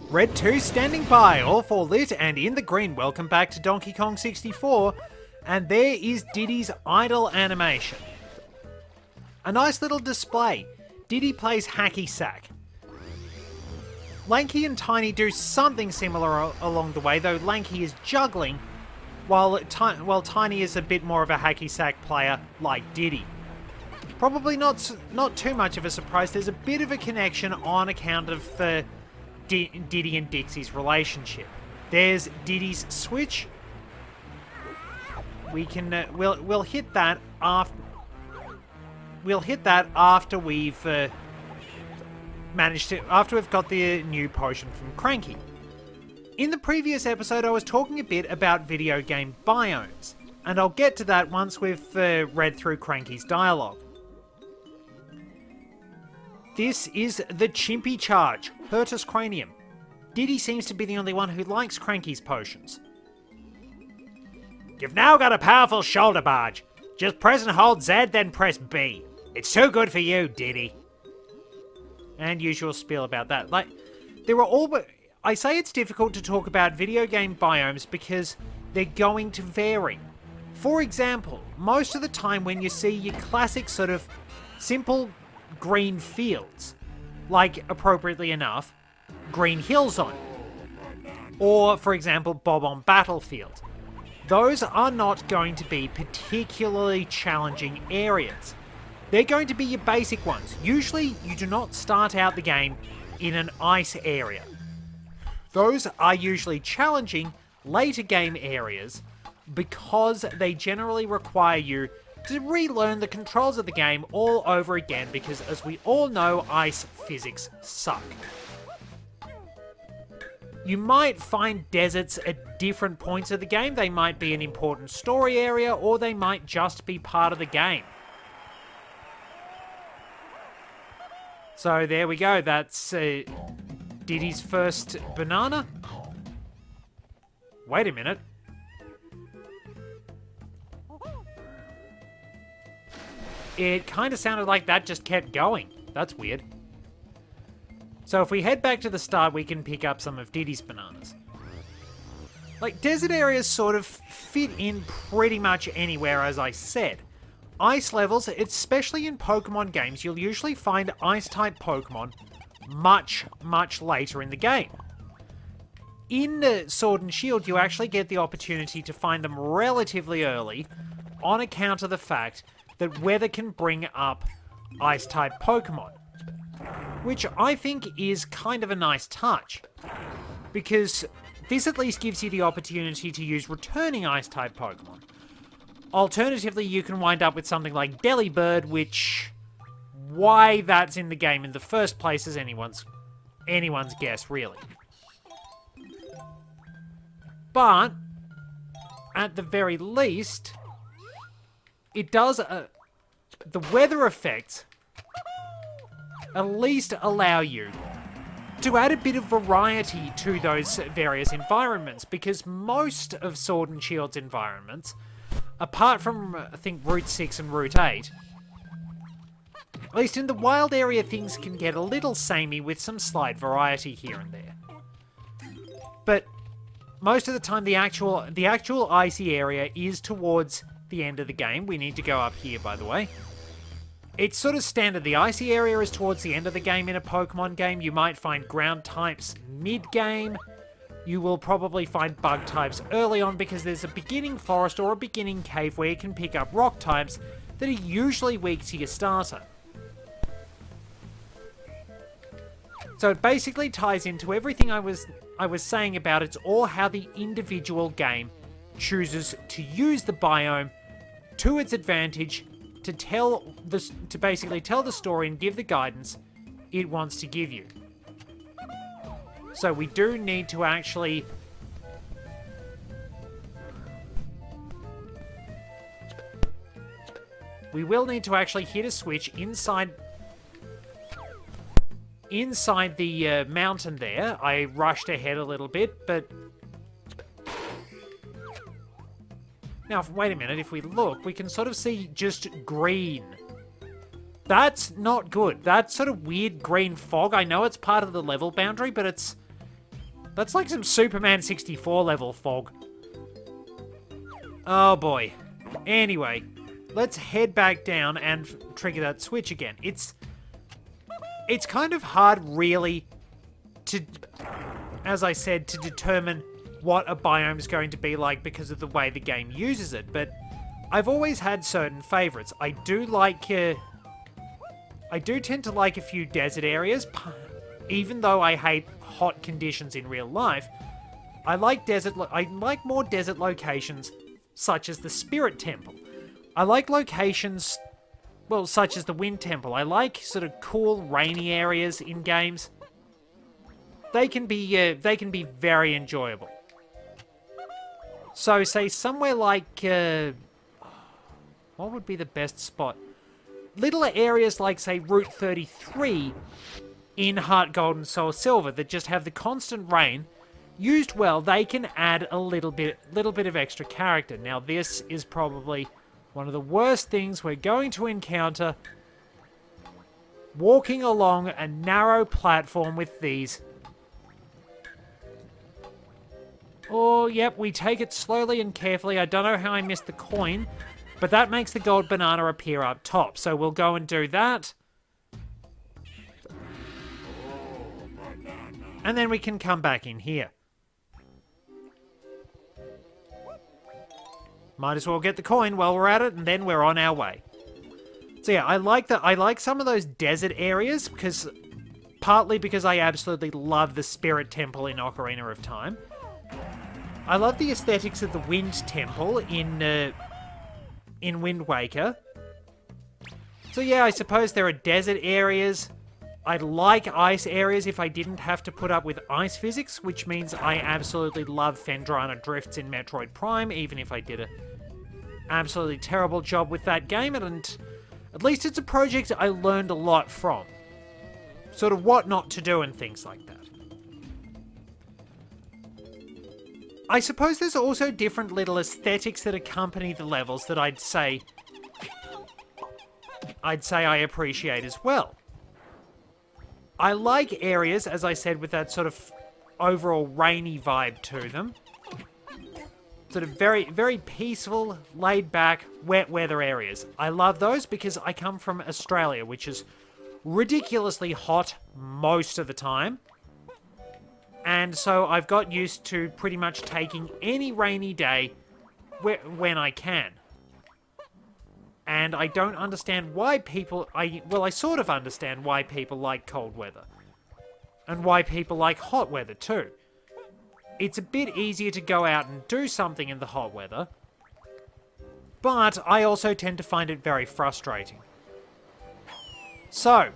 Red 2 standing by, all for lit and in the green. Welcome back to Donkey Kong 64. And there is Diddy's idle animation. A nice little display. Diddy plays hacky sack. Lanky and Tiny do something similar along the way, though Lanky is juggling, while Tiny is a bit more of a hacky sack player like Diddy. Probably not too much of a surprise. There's a bit of a connection on account of Diddy and Dixie's relationship. There's Diddy's switch. We can we'll hit that after we've after we've got the new potion from Cranky. In the previous episode, I was talking a bit about video game biomes, and I'll get to that once we've read through Cranky's dialogue. This is the Chimpy Charge, Hirtus Cranium. Diddy seems to be the only one who likes Cranky's potions. You've now got a powerful shoulder barge. Just press and hold Z, then press B. It's too good for you, Diddy. And usual spiel about that. Like, there are all but... I say it's difficult to talk about video game biomes because they're going to vary. For example, most of the time when you see your classic sort of simple green fields, like, appropriately enough, Green Hill Zone, or, for example, Bob-omb Battlefield, those are not going to be particularly challenging areas. They're going to be your basic ones. Usually, you do not start out the game in an ice area. Those are usually challenging later game areas because they generally require you to relearn the controls of the game all over again because, as we all know, ice physics suck. You might find deserts at different points of the game. They might be an important story area, or they might just be part of the game. So there we go, that's Diddy's first banana. Wait a minute. It kind of sounded like that just kept going. That's weird. So if we head back to the start, we can pick up some of Diddy's bananas. Like, desert areas sort of fit in pretty much anywhere, as I said. Ice levels, especially in Pokemon games, you'll usually find Ice-type Pokemon much, much later in the game. In Sword and Shield, you actually get the opportunity to find them relatively early on account of the fact that weather can bring up Ice-type Pokemon, which I think is kind of a nice touch, because this at least gives you the opportunity to use returning Ice-type Pokemon. Alternatively, you can wind up with something like Delibird, which... why that's in the game in the first place is anyone's guess, really. But, at the very least, it does... the weather effects at least allow you to add a bit of variety to those various environments, because most of Sword and Shield's environments, apart from, I think, Route 6 and Route 8, at least in the wild area, things can get a little samey with some slight variety here and there. But most of the time, the actual icy area is towards the end of the game. We need to go up here, by the way. It's sort of standard. The icy area is towards the end of the game in a Pokemon game. You might find ground types mid-game. You will probably find bug types early on because there's a beginning forest or a beginning cave where you can pick up rock types that are usually weak to your starter. So it basically ties into everything I was saying about it's all how the individual game chooses to use the biome to its advantage to basically tell the story and give the guidance it wants to give you. So we do need to actually... we will need to actually hit a switch inside the mountain there. I rushed ahead a little bit, but... now, wait a minute, if we look, we can sort of see just green. That's not good. That's sort of weird green fog. I know it's part of the level boundary, but it's That's like some Superman 64 level fog. Oh boy. Anyway, let's head back down and trigger that switch again. It's kind of hard, really, to, as I said, to determine what a biome is going to be like because of the way the game uses it, but I've always had certain favorites. I do tend to like a few desert areas, even though I hate hot conditions in real life. I like more desert locations, such as the Spirit Temple. I like locations, well, such as the Wind Temple. I like sort of cool, rainy areas in games. They can be very enjoyable. So, say somewhere like, what would be the best spot? Little areas like, say, Route 33 in Heart Gold and Soul Silver that just have the constant rain. Used well, they can add a little bit of extra character. Now, this is probably one of the worst things we're going to encounter walking along a narrow platform with these. Oh, yep, we take it slowly and carefully. I don't know how I missed the coin, but that makes the gold banana appear up top. So we'll go and do that. And then we can come back in here. Might as well get the coin while we're at it, and then we're on our way. So yeah, I like some of those desert areas, partly because I absolutely love the Spirit Temple in Ocarina of Time. I love the aesthetics of the Wind Temple in Wind Waker. So yeah, I suppose there are desert areas. I'd like ice areas if I didn't have to put up with ice physics, which means I absolutely love Phendrana Drifts in Metroid Prime, even if I did an absolutely terrible job with that game, and at least it's a project I learned a lot from. Sort of what not to do and things like that. I suppose there's also different little aesthetics that accompany the levels that I'd say I appreciate as well. I like areas, as I said, with that sort of overall rainy vibe to them. Sort of very, very peaceful, laid-back, wet weather areas. I love those because I come from Australia, which is ridiculously hot most of the time. And so I've got used to pretty much taking any rainy day when I can. And I don't understand why people... I sort of understand why people like cold weather. And why people like hot weather too. It's a bit easier to go out and do something in the hot weather. But I also tend to find it very frustrating. So,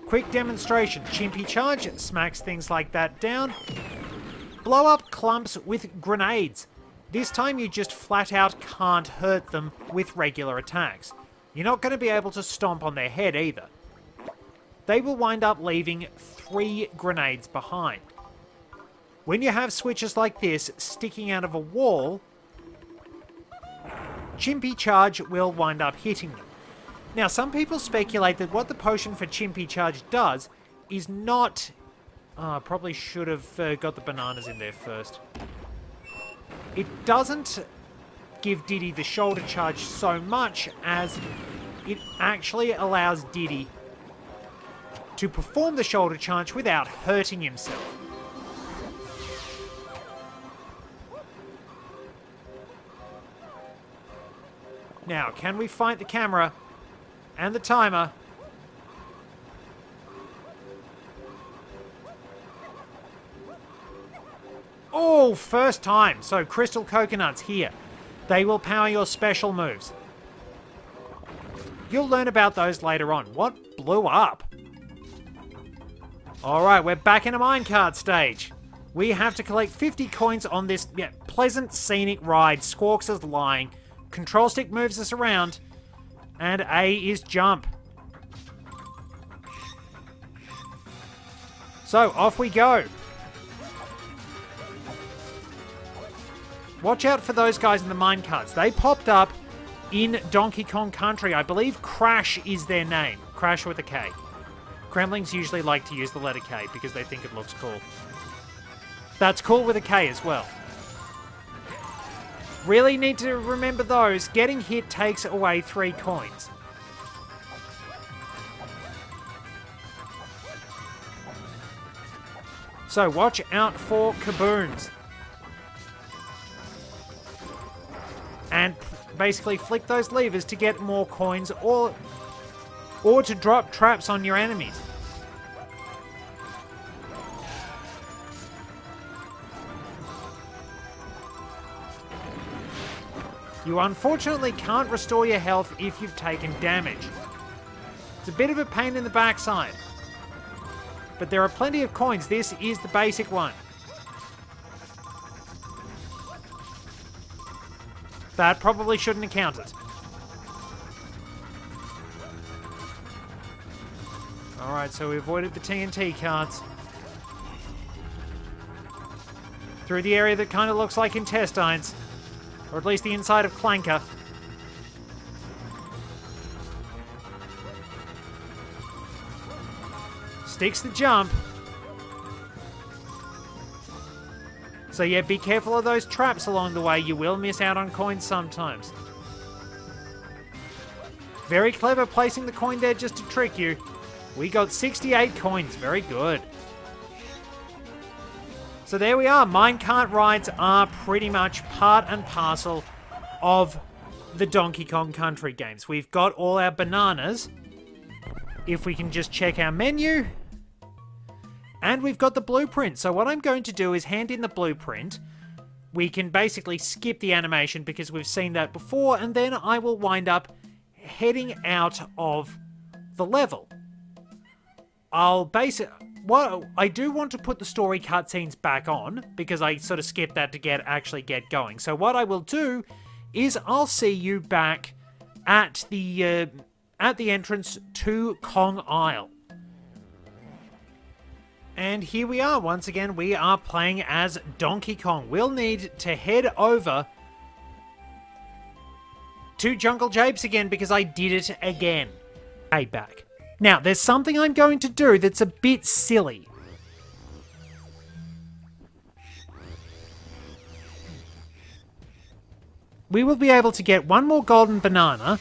quick demonstration. Chimpy Charge smacks things like that down. Blow up clumps with grenades. This time you just flat out can't hurt them with regular attacks. You're not going to be able to stomp on their head either. They will wind up leaving 3 grenades behind. When you have switches like this sticking out of a wall, Chimpy Charge will wind up hitting them. Now, some people speculate that what the potion for Chimpy Charge does is not... I probably should have got the bananas in there first. It doesn't give Diddy the shoulder charge so much as it actually allows Diddy to perform the shoulder charge without hurting himself. Now, can we fight the camera and the timer? Oh, first time. So, crystal coconuts here. They will power your special moves. You'll learn about those later on. What blew up? Alright, we're back in a minecart stage. We have to collect 50 coins on this pleasant scenic ride. Squawks is lying. Control stick moves us around. And A is jump. So, off we go. Watch out for those guys in the minecarts. They popped up in Donkey Kong Country. I believe Crash is their name. Crash with a K. Kremlings usually like to use the letter K because they think it looks cool. That's cool with a K as well. Really need to remember those. Getting hit takes away 3 coins. So watch out for kaboons. And basically flick those levers to get more coins or to drop traps on your enemies. You unfortunately can't restore your health if you've taken damage. It's a bit of a pain in the backside. But there are plenty of coins. This is the basic one. That probably shouldn't have counted. Alright, so we avoided the TNT cards. Through the area that kind of looks like intestines. Or at least the inside of Clanker. Sticks the jump. So yeah, be careful of those traps along the way. You will miss out on coins sometimes. Very clever placing the coin there just to trick you. We got 68 coins. Very good. So there we are. Minecart rides are pretty much part and parcel of the Donkey Kong Country games. We've got all our bananas. If we can just check our menu. And we've got the blueprint. So what I'm going to do is hand in the blueprint. We can basically skip the animation because we've seen that before. And then I will wind up heading out of the level. Well, I do want to put the story cutscenes back on, because I sort of skipped that to actually get going. So what I will do is I'll see you back at the entrance to Kong Isle. And here we are. Once again, we are playing as Donkey Kong. We'll need to head over to Jungle Japes again, because I did it again. Hey, back. Now, there's something I'm going to do that's a bit silly. We will be able to get one more golden banana.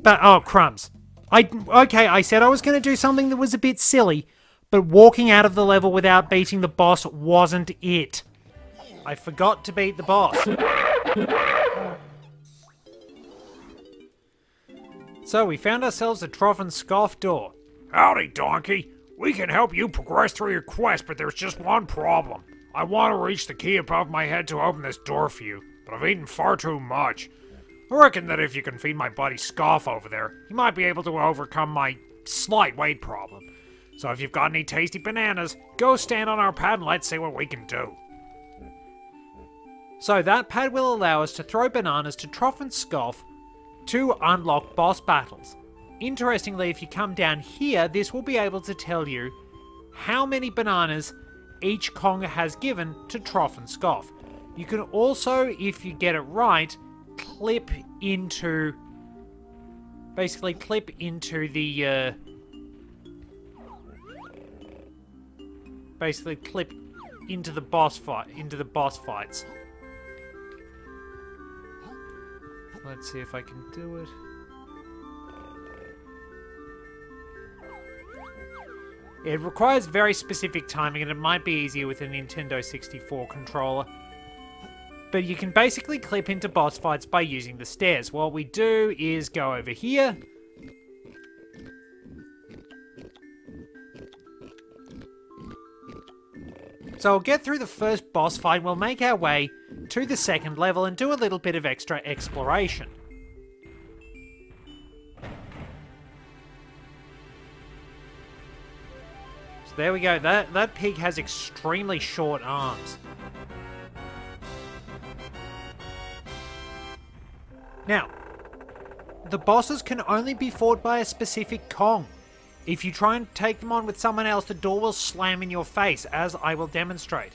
But, oh, crumbs. Okay, I said I was going to do something that was a bit silly, but walking out of the level without beating the boss wasn't it. I forgot to beat the boss. So, we found ourselves a Trough and Scoff door. Howdy, Donkey. We can help you progress through your quest, but there's just one problem. I want to reach the key above my head to open this door for you, but I've eaten far too much. I reckon that if you can feed my buddy Scoff over there, he might be able to overcome my slight weight problem. So if you've got any tasty bananas, go stand on our pad and let's see what we can do. So that pad will allow us to throw bananas to Trough and Scoff to unlock boss battles. Interestingly, if you come down here, this will be able to tell you how many bananas each Kong has given to Trough and Scoff. You can also, if you get it right, basically clip into the, boss fights. Let's see if I can do it. It requires very specific timing, and it might be easier with a Nintendo 64 controller. But you can basically clip into boss fights by using the stairs. What we do is go over here. So we'll get through the first boss fight, we'll make our way to the second level and do a little bit of extra exploration. So there we go, that pig has extremely short arms. Now, the bosses can only be fought by a specific Kong. If you try and take them on with someone else, the door will slam in your face, as I will demonstrate.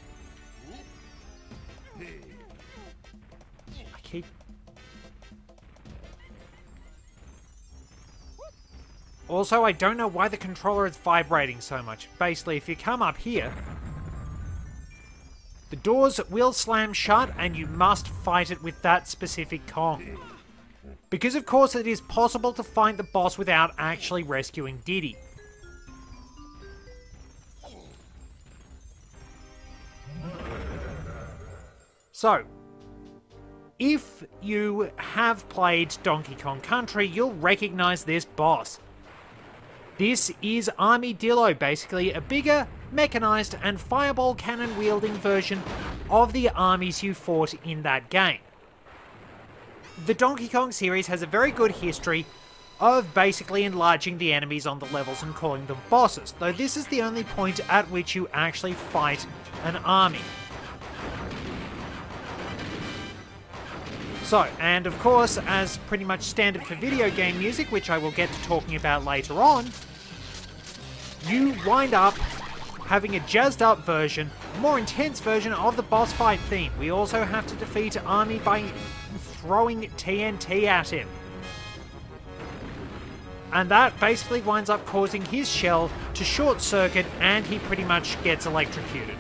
Also, I don't know why the controller is vibrating so much. Basically, if you come up here, The doors will slam shut, and you must fight it with that specific Kong. Because of course it is possible to find the boss without actually rescuing Diddy. So, if you have played Donkey Kong Country, you'll recognize this boss. This is Army Dillo, basically a bigger, mechanized, and fireball cannon-wielding version of the armies you fought in that game. The Donkey Kong series has a very good history of basically enlarging the enemies on the levels and calling them bosses, though this is the only point at which you actually fight an army. So, and of course, as pretty much standard for video game music, which I will get to talking about later on, you wind up having a jazzed up version, a more intense version of the boss fight theme. We also have to defeat Army by throwing TNT at him. And that basically winds up causing his shell to short circuit, and he pretty much gets electrocuted.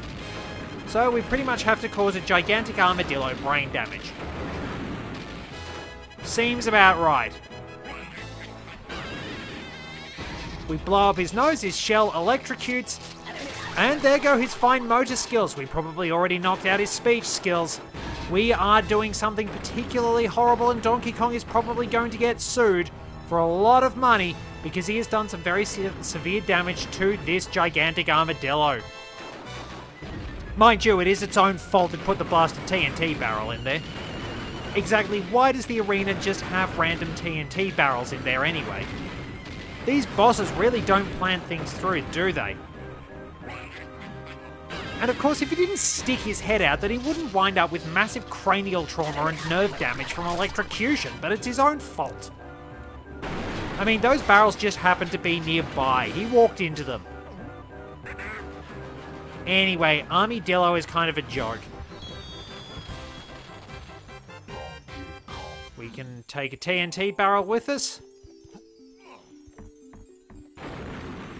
So we pretty much have to cause a gigantic armadillo brain damage. Seems about right. We blow up his nose, his shell electrocutes, and there go his fine motor skills. We probably already knocked out his speech skills. We are doing something particularly horrible, and Donkey Kong is probably going to get sued for a lot of money because he has done some very severe damage to this gigantic armadillo. Mind you, it is its own fault it put the blasted TNT barrel in there. Exactly why does the arena just have random TNT barrels in there anyway? These bosses really don't plan things through, do they? And of course, if he didn't stick his head out, then he wouldn't wind up with massive cranial trauma and nerve damage from electrocution, but it's his own fault. I mean, those barrels just happened to be nearby. He walked into them. Anyway, Army Dillo is kind of a joke. We can take a TNT barrel with us.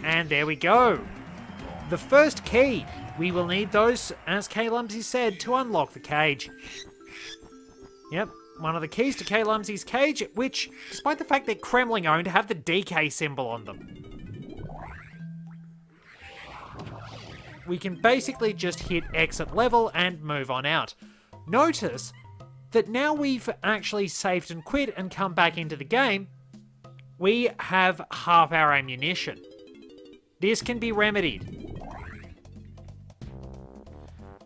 And there we go. The first key. We will need those, as K. Lumsy said, to unlock the cage. Yep, one of the keys to K. Lumsy's cage, which, despite the fact they're Kremling owned, have the DK symbol on them. We can basically just hit exit level and move on out. Notice that now we've actually saved and quit and come back into the game, we have half our ammunition. This can be remedied.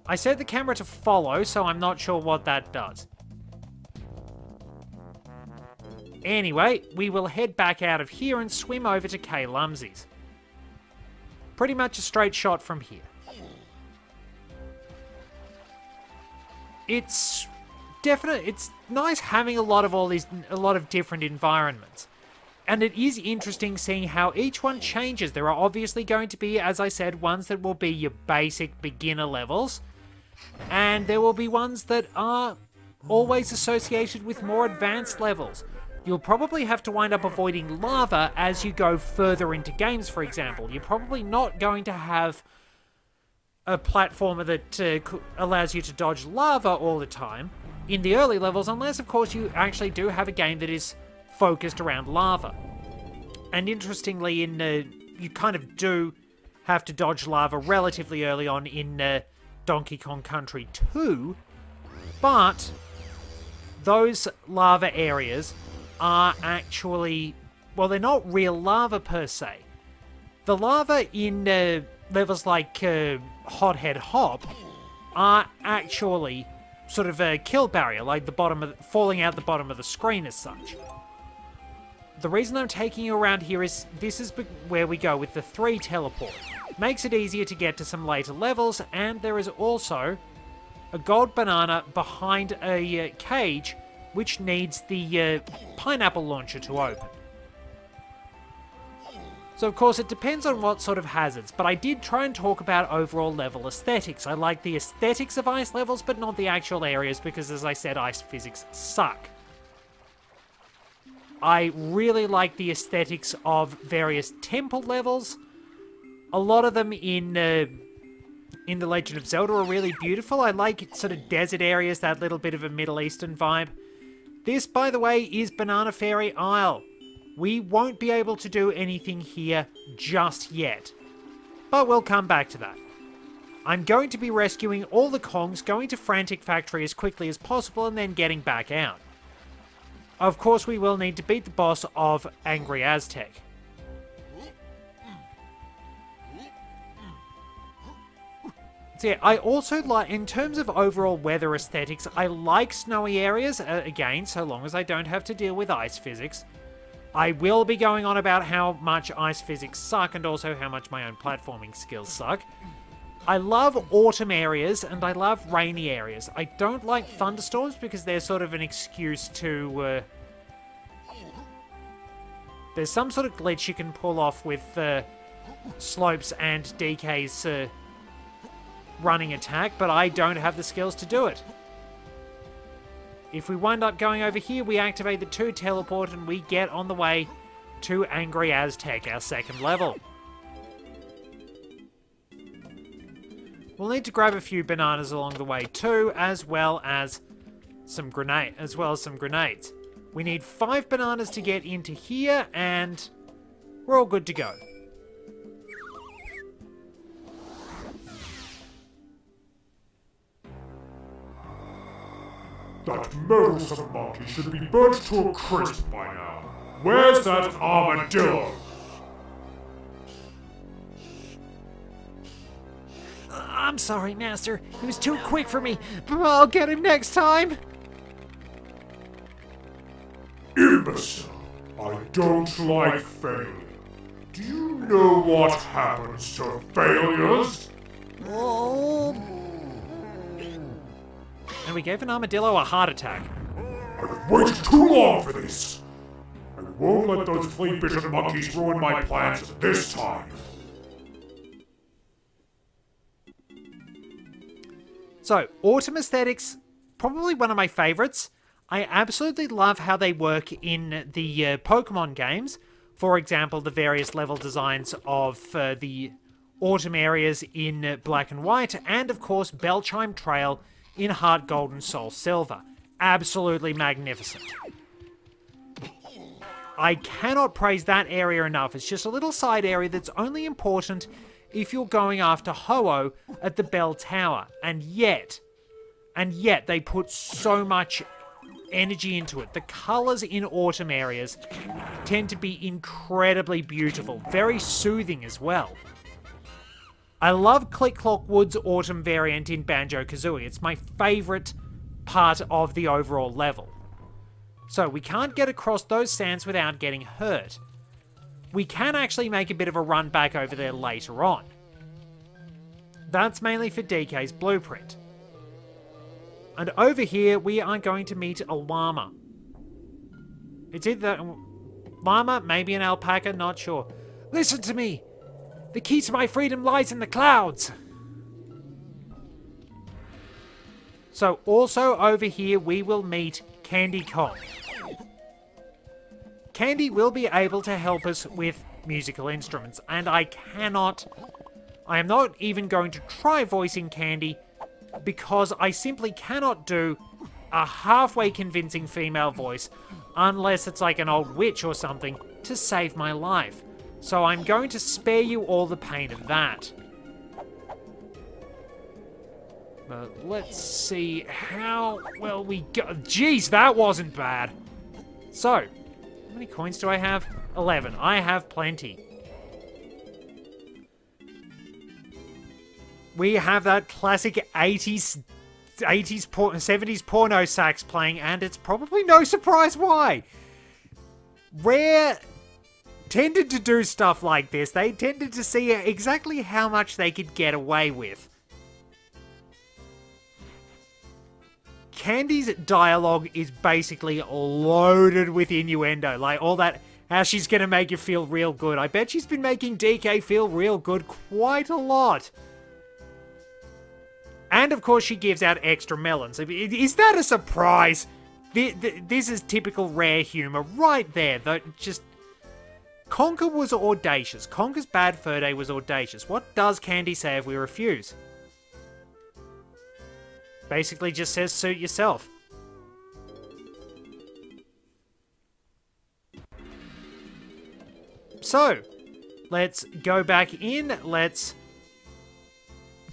I set the camera to follow, so I'm not sure what that does. Anyway, we will head back out of here and swim over to K. Lumsy's. Pretty much a straight shot from here. It's nice having a lot of different environments. And it is interesting seeing how each one changes. There are obviously going to be, as I said, ones that will be your basic beginner levels. And there will be ones that are always associated with more advanced levels. You'll probably have to wind up avoiding lava as you go further into games, for example. You're probably not going to have a platformer that allows you to dodge lava all the time in the early levels, unless, of course, you actually do have a game that is focused around lava. And interestingly, you kind of do have to dodge lava relatively early on in Donkey Kong Country 2, but those lava areas are actually, well, they're not real lava per se. The lava in levels like Hothead Hop are actually sort of a kill barrier, like falling out the bottom of the screen as such. The reason I'm taking you around here is this is where we go with the 3 teleport. Makes it easier to get to some later levels, and there is also a gold banana behind a cage which needs the pineapple launcher to open. So of course it depends on what sort of hazards, but I did try and talk about overall level aesthetics. I like the aesthetics of ice levels, but not the actual areas, because as I said, ice physics suck. I really like the aesthetics of various temple levels. A lot of them in in The Legend of Zelda are really beautiful. I like sort of desert areas, that little bit of a Middle Eastern vibe. This, by the way, is Banana Fairy Isle. We won't be able to do anything here just yet, but we'll come back to that. I'm going to be rescuing all the Kongs, going to Frantic Factory as quickly as possible, and then getting back out. Of course, we will need to beat the boss of Angry Aztec. So yeah, I also like, in terms of overall weather aesthetics, I like snowy areas, again, so long as I don't have to deal with ice physics. I will be going on about how much ice physics suck and also how much my own platforming skills suck. I love autumn areas and I love rainy areas. I don't like thunderstorms because they're sort of an excuse to... there's some sort of glitch you can pull off with Slopes and DK's running attack, but I don't have the skills to do it. If we wind up going over here, we activate the 2 teleport and we get on the way to Angry Aztec, our second level. We'll need to grab a few bananas along the way too, as well as some grenades. We need 5 bananas to get into here, and we're all good to go. That meddlesome monkey should be burnt to a crisp by now. Where's that armadillo? I'm sorry, Master. He was too quick for me, but I'll get him next time. Imbecile! I don't like failure. Do you know what happens to failures? Oh. And we gave an armadillo a heart attack. I've waited too long for this! I won't let those flea-bitten monkeys ruin my plans this time! So, autumn aesthetics, probably one of my favorites. I absolutely love how they work in the Pokemon games. For example, the various level designs of the autumn areas in Black and White, and of course, Bellchime Trail in Heart Gold and Soul Silver. Absolutely magnificent. I cannot praise that area enough. It's just a little side area that's only important if you're going after Ho-Oh at the Bell Tower. And yet they put so much energy into it. The colours in autumn areas tend to be incredibly beautiful, very soothing as well. I love Click Clock Wood's autumn variant in Banjo-Kazooie. It's my favourite part of the overall level. So we can't get across those sands without getting hurt. We can actually make a bit of a run back over there later on. That's mainly for DK's blueprint. And over here, we are going to meet a llama. It's either a llama, maybe an alpaca, not sure. Listen to me! The key to my freedom lies in the clouds! So, also over here, we will meet Candy Kong. Candy will be able to help us with musical instruments, and I am not even going to try voicing Candy, because I simply cannot do a halfway convincing female voice unless it's like an old witch or something to save my life. So I'm going to spare you all the pain of that. But let's see how well we go. Jeez, that wasn't bad. So, how many coins do I have? 11. I have plenty. We have that classic 70s porno sax playing, and it's probably no surprise why. Rare tended to do stuff like this. They tended to see exactly how much they could get away with. Candy's dialogue is basically loaded with innuendo, like all that, how she's gonna make you feel real good. I bet she's been making DK feel real good quite a lot. And of course she gives out extra melons. Is that a surprise? This is typical Rare humor right there. Just Conker was audacious. Conker's Bad Fur Day was audacious. What does Candy say if we refuse? Basically just says suit yourself. So, let's go back in, let's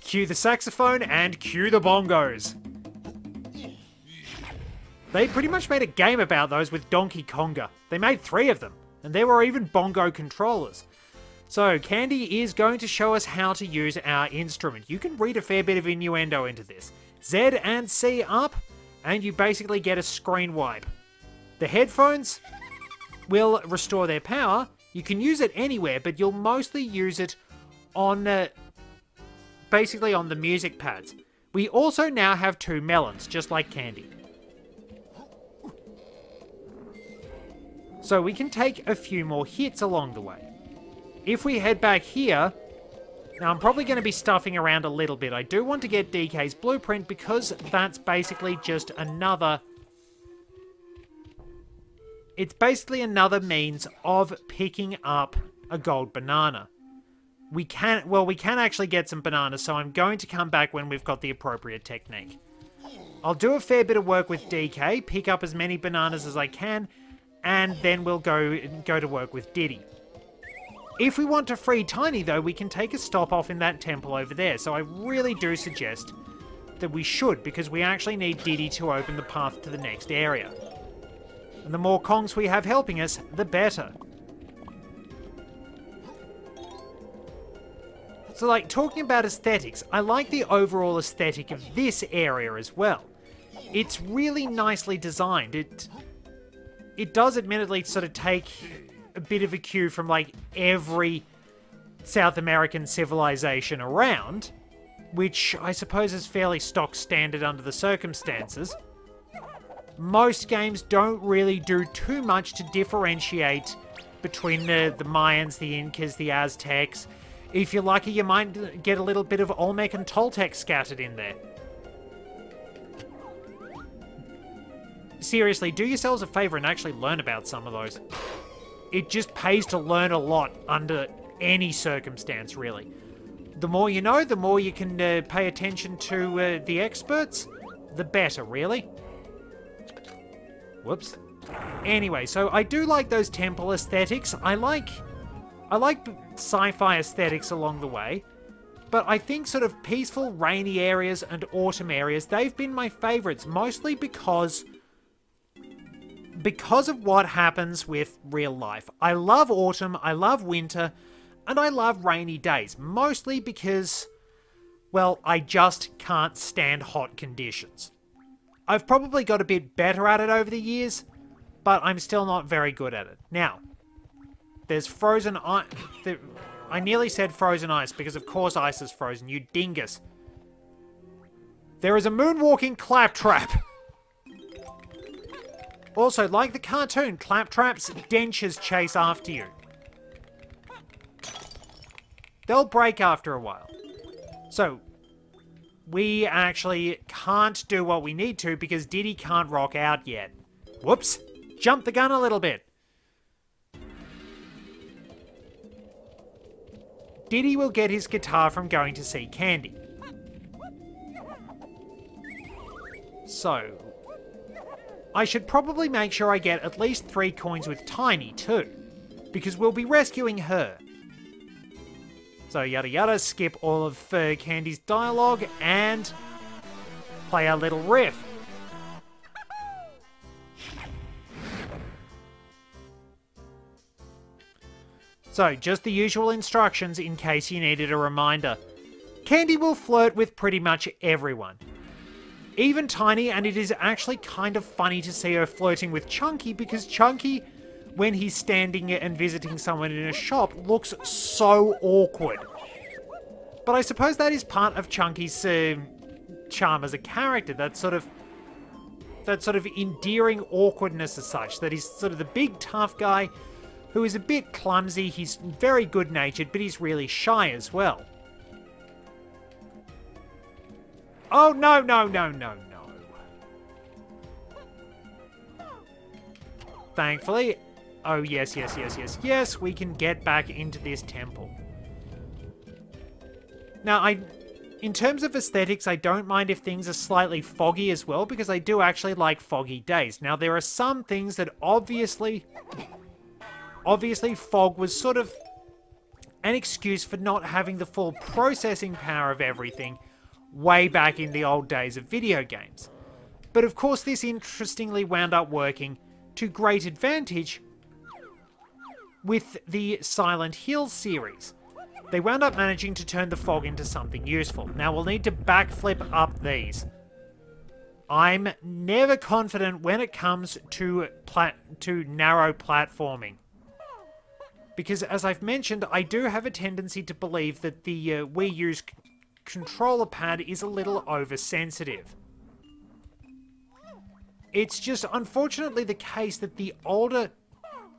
cue the saxophone and cue the bongos. They pretty much made a game about those with Donkey Konga. They made 3 of them, and there were even bongo controllers. So, Candy is going to show us how to use our instrument. You can read a fair bit of innuendo into this. Z and C up, and you basically get a screen wipe. The headphones will restore their power. You can use it anywhere, but you'll mostly use it on, basically on the music pads. We also now have 2 melons, just like Candy. So we can take a few more hits along the way. If we head back here, now I'm probably going to be stuffing around a little bit. I do want to get DK's blueprint because that's basically just another... It's basically another means of picking up a gold banana. We can actually get some bananas, so I'm going to come back when we've got the appropriate technique. I'll do a fair bit of work with DK, pick up as many bananas as I can, and then we'll go to work with Diddy. If we want to free Tiny, though, we can take a stop off in that temple over there, so I really do suggest that we should, because we actually need Diddy to open the path to the next area. And the more Kongs we have helping us, the better. So, like, talking about aesthetics, I like the overall aesthetic of this area as well. It's really nicely designed. It does admittedly sort of take a bit of a cue from, like, every South American civilization around, which I suppose is fairly stock standard under the circumstances. Most games don't really do too much to differentiate between the Mayans, the Incas, the Aztecs. If you're lucky, you might get a little bit of Olmec and Toltec scattered in there. Seriously, do yourselves a favor and actually learn about some of those. It just pays to learn a lot under any circumstance, really. The more you know, the more you can pay attention to the experts, the better, really. Whoops. Anyway, so I do like those temple aesthetics. I like sci-fi aesthetics along the way, but I think sort of peaceful, rainy areas and autumn areas, they've been my favorites, mostly because of what happens with real life. I love autumn, I love winter, and I love rainy days, mostly because, well, I just can't stand hot conditions. I've probably got a bit better at it over the years, but I'm still not very good at it. Now, there's frozen ice. I nearly said frozen ice, because of course ice is frozen, you dingus. There is a moonwalking claptrap. Also, like the cartoon, claptraps, dentures chase after you. They'll break after a while. So, we actually can't do what we need to because Diddy can't rock out yet. Whoops! Jumped the gun a little bit. Diddy will get his guitar from going to see Candy. So, I should probably make sure I get at least 3 coins with Tiny too, because we'll be rescuing her. So yada yada, skip all of Candy's dialogue and play our little riff. So, just the usual instructions in case you needed a reminder. Candy will flirt with pretty much everyone. Even Tiny, and it is actually kind of funny to see her flirting with Chunky because Chunky, when he's standing and visiting someone in a shop, looks so awkward. But I suppose that is part of Chunky's charm as a character, that sort of endearing awkwardness as such, that he's sort of the big tough guy who is a bit clumsy, he's very good-natured, but he's really shy as well. Oh, no, no, no, no, no. Thankfully, oh yes, yes, yes, yes, yes, we can get back into this temple. Now, in terms of aesthetics, I don't mind if things are slightly foggy as well, because I do actually like foggy days. Now, there are some things that obviously fog was sort of an excuse for not having the full processing power of everything way back in the old days of video games. But of course, this interestingly wound up working to great advantage with the Silent Hill series. They wound up managing to turn the fog into something useful. Now, we'll need to backflip up these. I'm never confident when it comes to narrow platforming. Because, as I've mentioned, I do have a tendency to believe that the Wii U's controller pad is a little oversensitive. It's just, unfortunately, the case that the older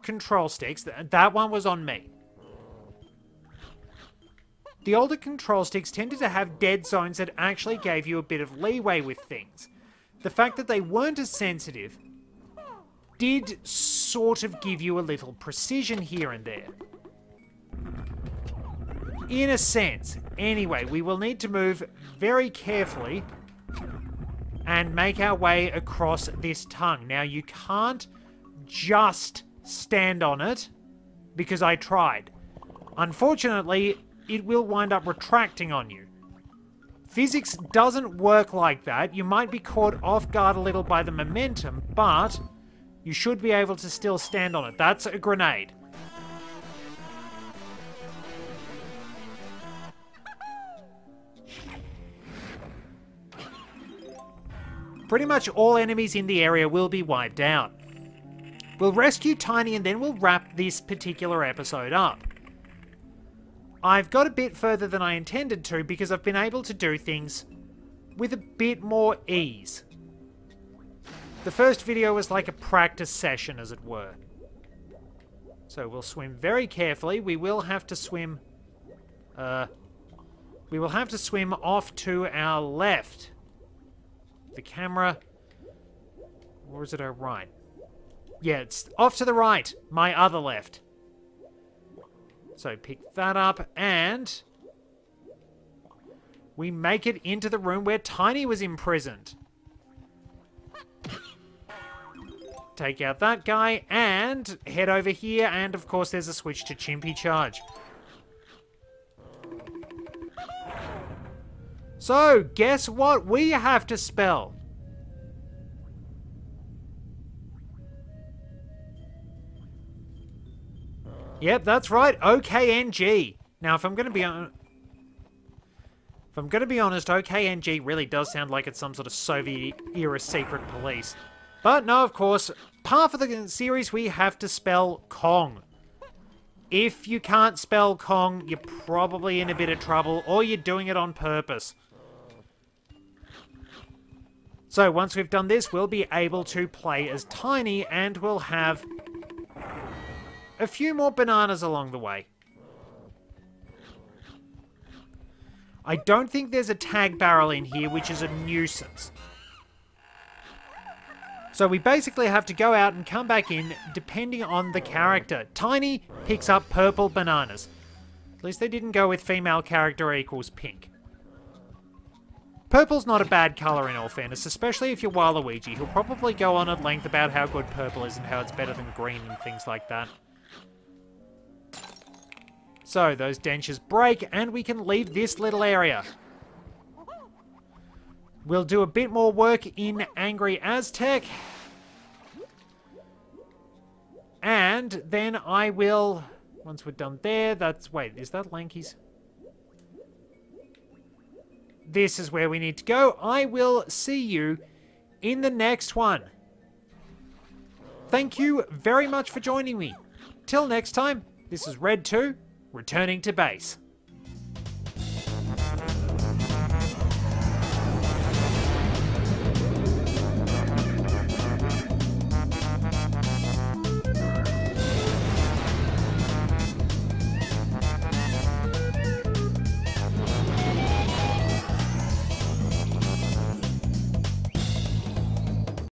control sticks, that one was on me. The older control sticks tended to have dead zones that actually gave you a bit of leeway with things. The fact that they weren't as sensitive did sort of give you a little precision here and there. In a sense. Anyway, we will need to move very carefully and make our way across this tongue. Now, you can't just stand on it, because I tried. Unfortunately, it will wind up retracting on you. Physics doesn't work like that. You might be caught off guard a little by the momentum, but you should be able to still stand on it. That's a grenade. Pretty much all enemies in the area will be wiped out. We'll rescue Tiny and then we'll wrap this particular episode up. I've got a bit further than I intended to because I've been able to do things with a bit more ease. The first video was like a practice session, as it were. So we'll swim very carefully. We will have to swim... we will have to swim off to our left. The camera... Or is it our right? Yeah, it's off to the right. My other left. So pick that up and... we make it into the room where Tiny was imprisoned. Take out that guy and head over here, and of course there's a switch to Chimpy Charge. So, guess what we have to spell? Yep, that's right, OKNG. Now, if I'm going to be honest, OKNG really does sound like it's some sort of Soviet-era secret police. But no, of course, part of the series we have to spell Kong. If you can't spell Kong, you're probably in a bit of trouble, or you're doing it on purpose. So once we've done this, we'll be able to play as Tiny, and we'll have a few more bananas along the way. I don't think there's a tag barrel in here, which is a nuisance. So we basically have to go out and come back in, depending on the character. Tiny picks up purple bananas. At least they didn't go with female character equals pink. Purple's not a bad colour in all fairness, especially if you're Waluigi. He'll probably go on at length about how good purple is and how it's better than green and things like that. So, those dentures break, and we can leave this little area. We'll do a bit more work in Angry Aztec. And then I will... once we're done there, that's... wait, is that Lanky's? This is where we need to go. I will see you in the next one. Thank you very much for joining me. Till next time, this is Red 2, returning to base.